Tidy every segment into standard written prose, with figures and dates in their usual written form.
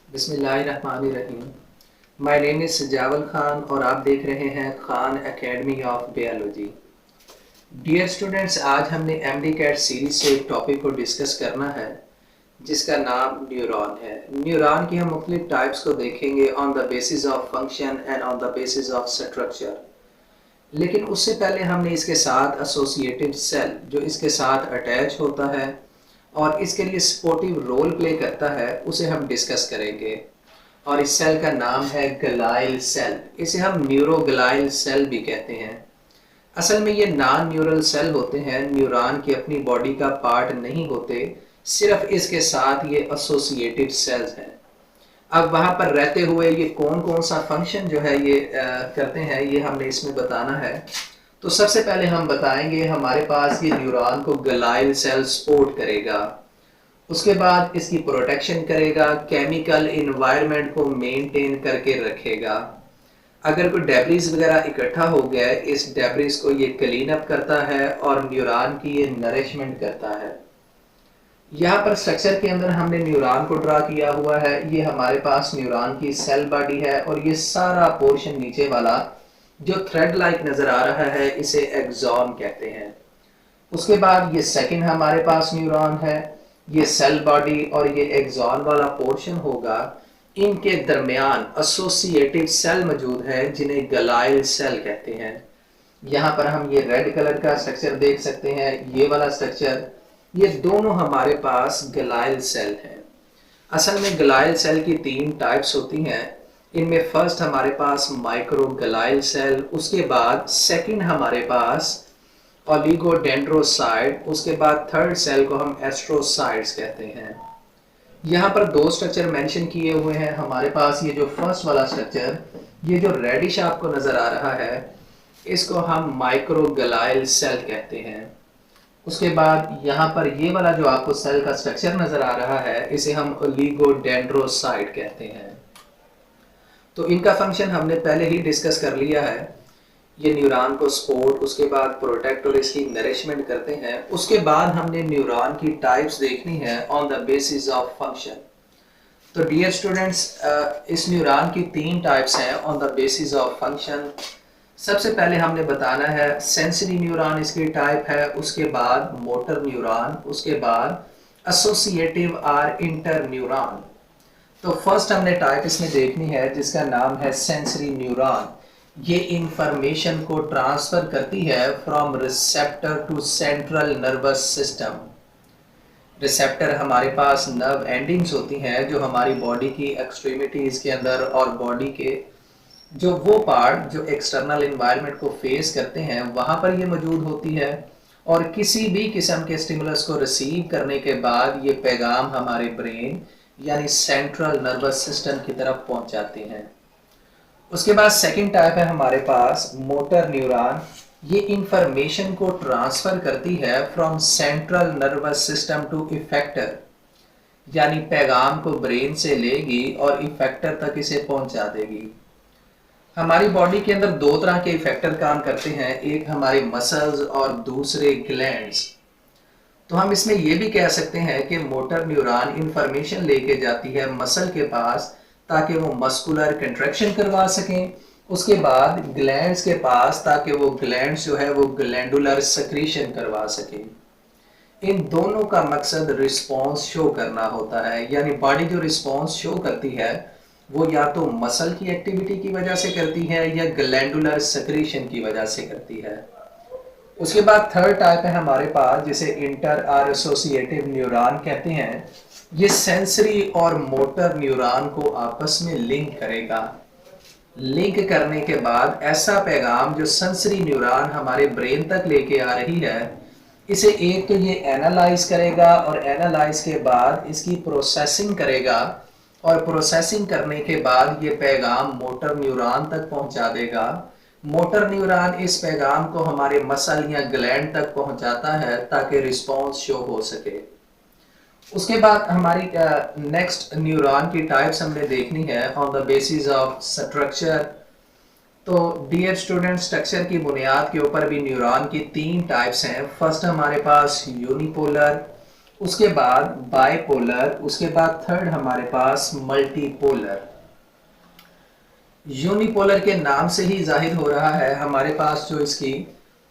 बिस्मिल्लाहिर्रहमानिर्रहीम। My name is सजावल खान और आप देख रहे हैं Khan academy of biology. Dear students, आज हमने एमडी कैट सीरीज से एक टॉपिक को डिस्कस करना है जिसका नाम न्यूरॉन है। न्यूरॉन की हम मुख्तलिफ टाइप्स को देखेंगे on the basis of function and on the basis of structure. लेकिन उससे पहले हमने इसके साथ एसोसिएटिव सेल जो इसके साथ अटैच होता है और इसके लिए सपोर्टिव रोल प्ले करता है उसे हम डिस्कस करेंगे। और इस सेल का नाम है ग्लाइल सेल। इसे हम न्यूरोग्लाइल सेल भी कहते हैं। असल में ये नॉन न्यूरल सेल होते हैं, न्यूरॉन की अपनी बॉडी का पार्ट नहीं होते, सिर्फ इसके साथ ये एसोसिएटिव सेल्स हैं। अब वहाँ पर रहते हुए ये कौन कौन सा फंक्शन जो है ये करते हैं, ये हमने इसमें बताना है। तो सबसे पहले हम बताएंगे हमारे पास ये न्यूरॉन को ग्लाइल सेल सपोर्ट करेगा, उसके बाद इसकी प्रोटेक्शन करेगा, केमिकल इन्वायरमेंट को मेंटेन करके रखेगा। अगर कोई डेब्रिस वगैरह इकट्ठा हो गया है, इस डेब्रिस को ये क्लीन अप करता है और न्यूरॉन की ये नरिशमेंट करता है। यहाँ पर स्ट्रक्चर के अंदर हमने न्यूरॉन को ड्रा किया हुआ है। ये हमारे पास न्यूरॉन की सेल बॉडी है और ये सारा पोर्शन नीचे वाला जो थ्रेड लाइक नजर आ रहा है इसे एक्सॉन कहते हैं। उसके बाद ये सेकंड हमारे पास न्यूरॉन है, ये सेल बॉडी और ये एक्सॉन वाला पोर्शन होगा। इनके दरमियान एसोसिएटिव सेल मौजूद है जिन्हें ग्लाइल सेल कहते हैं। यहाँ पर हम ये रेड कलर का स्ट्रक्चर देख सकते हैं, ये वाला स्ट्रक्चर, ये दोनों हमारे पास ग्लाइल सेल हैं। असल में ग्लाइल सेल की तीन टाइप्स होती हैं। इनमें फर्स्ट हमारे पास माइक्रोग्लाइल सेल, उसके बाद सेकंड हमारे पास ओलिगोडेंड्रोसाइट, उसके बाद थर्ड सेल को हम एस्ट्रोसाइट्स कहते हैं। यहाँ पर दो स्ट्रक्चर मेंशन किए हुए हैं हमारे पास। ये जो फर्स्ट वाला स्ट्रक्चर, ये जो रेडिश आपको नजर आ रहा है, इसको हम माइक्रोग्लाइल सेल कहते हैं। उसके बाद यहाँ पर ये वाला जो आपको सेल का स्ट्रक्चर नजर आ रहा है, इसे हम ओलिगोडेंड्रोसाइट कहते हैं। तो इनका फंक्शन हमने पहले ही डिस्कस कर लिया है। ये न्यूरॉन को सपोर्ट, उसके बाद प्रोटेक्ट और इसकी नरिशमेंट करते हैं। उसके बाद हमने न्यूरॉन की टाइप्स देखनी है on the basis of function. तो डियर स्टूडेंट्स, इस न्यूरॉन की तीन टाइप्स हैं on the basis of function. सबसे पहले हमने बताना है सेंसरी न्यूरॉन इसकी टाइप है, उसके बाद मोटर न्यूरॉन, उसके बाद एसोसिएटिव आर इंटर न्यूरॉन। तो फर्स्ट हमने टाइप इसमें देखनी है जिसका नाम है सेंसरी न्यूरॉन। ये इंफॉर्मेशन को ट्रांसफर करती है from receptor to central nervous system. Receptor हमारे पास नर्व एंडिंग्स होती हैं जो हमारी बॉडी की एक्सट्रीमिटीज के अंदर और बॉडी के जो वो पार्ट जो एक्सटर्नल इन्वायरमेंट को फेस करते हैं वहां पर ये मौजूद होती है। और किसी भी किस्म के स्टिमुलस को रिसीव करने के बाद ये पैगाम हमारे ब्रेन यानी सेंट्रल नर्वस सिस्टम की तरफ पहुंचाते हैं। उसके बाद सेकंड टाइप है हमारे पास मोटर न्यूरॉन। ये इंफॉर्मेशन को ट्रांसफर करती है from central nervous system to effector, यानी पैगाम को ब्रेन से लेगी और इफेक्टर तक इसे पहुंचा देगी। हमारी बॉडी के अंदर दो तरह के इफेक्टर काम करते हैं, एक हमारे मसल्स और दूसरे ग्लैंड्स। तो हम इसमें यह भी कह सकते हैं कि मोटर न्यूरॉन इंफॉर्मेशन लेके जाती है मसल के पास ताकि वो मस्कुलर कंट्रैक्शन करवा सकें, उसके बाद ग्लैंड्स के पास ताकि वो ग्लैंड्स जो है वो ग्लैंडुलर सेक्रीशन करवा सकें। इन दोनों का मकसद रिस्पॉन्स शो करना होता है, यानी बॉडी जो रिस्पॉन्स शो करती है वो या तो मसल की एक्टिविटी की वजह से करती है या ग्लैंडुलर सेक्रीशन की वजह से करती है। उसके बाद थर्ड टाइप है हमारे पास जिसे इंटर आर एसोसिएटिव न्यूरॉन कहते हैं। ये सेंसरी और मोटर न्यूरॉन को आपस में लिंक करेगा। लिंक करने के बाद ऐसा पैगाम जो सेंसरी न्यूरॉन हमारे ब्रेन तक लेके आ रही है, इसे एक तो ये एनालाइज करेगा और एनालाइज के बाद इसकी प्रोसेसिंग करेगा और प्रोसेसिंग करने के बाद ये पैगाम मोटर न्यूरॉन तक पहुंचा देगा। मोटर न्यूरॉन इस पैगाम को हमारे मसल या ग्लैंड तक पहुंचाता है ताकि रिस्पॉन्स शो हो सके। उसके बाद हमारी नेक्स्ट न्यूरॉन की टाइप्स हमने देखनी है on the basis of structure. तो डियर स्टूडेंट, स्ट्रक्चर की बुनियाद के ऊपर भी न्यूरॉन की तीन टाइप्स हैं। फर्स्ट हमारे पास यूनिपोलर, उसके बाद बाइपोलर, उसके बाद थर्ड हमारे पास मल्टीपोलर। यूनिपोलर के नाम से ही जाहिर हो रहा है हमारे पास जो इसकी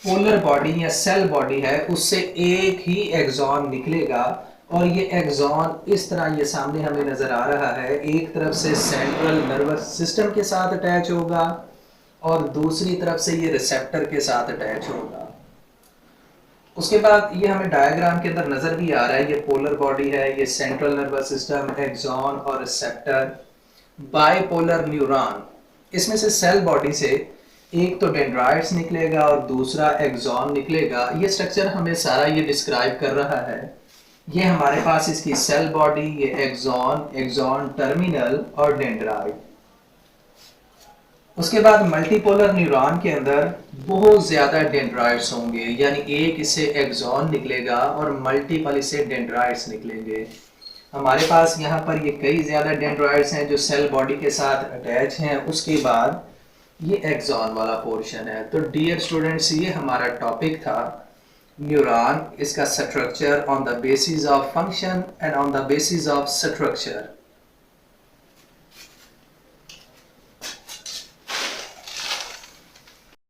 पोलर बॉडी या सेल बॉडी है उससे एक ही एक्सॉन निकलेगा, और ये एक्सॉन इस तरह ये सामने हमें नजर आ रहा है, एक तरफ से सेंट्रल नर्वस सिस्टम के साथ अटैच होगा और दूसरी तरफ से ये रिसेप्टर के साथ अटैच होगा। उसके बाद ये हमें डायग्राम के अंदर नजर भी आ रहा है, ये पोलर बॉडी है, ये सेंट्रल नर्वस सिस्टम, एक्सॉन और रिसेप्टर, बाइपोलर न्यूरॉन। इसमें से सेल बॉडी से एक तो डेंड्राइट्स निकलेगा और दूसरा एक्सॉन निकलेगा। ये स्ट्रक्चर हमें सारा ये डिस्क्राइब कर रहा है। ये हमारे पास इसकी सेल बॉडी, ये एक्सॉन, एक्सॉन टर्मिनल और डेंड्राइट। उसके बाद मल्टीपोलर न्यूरॉन के अंदर बहुत ज्यादा डेंड्राइट्स होंगे, यानी एक इससे एक्सॉन निकलेगा और मल्टीपल इससे डेंड्राइट्स निकलेंगे। हमारे पास यहाँ पर ये कई ज्यादा डेंड्राइट्स हैं जो सेल बॉडी के साथ अटैच हैं। उसके बाद ये एक्सॉन वाला पोर्शन है। तो डियर स्टूडेंट्स, ये हमारा टॉपिक था न्यूरॉन, इसका structure on the basis of function and on the basis of structure.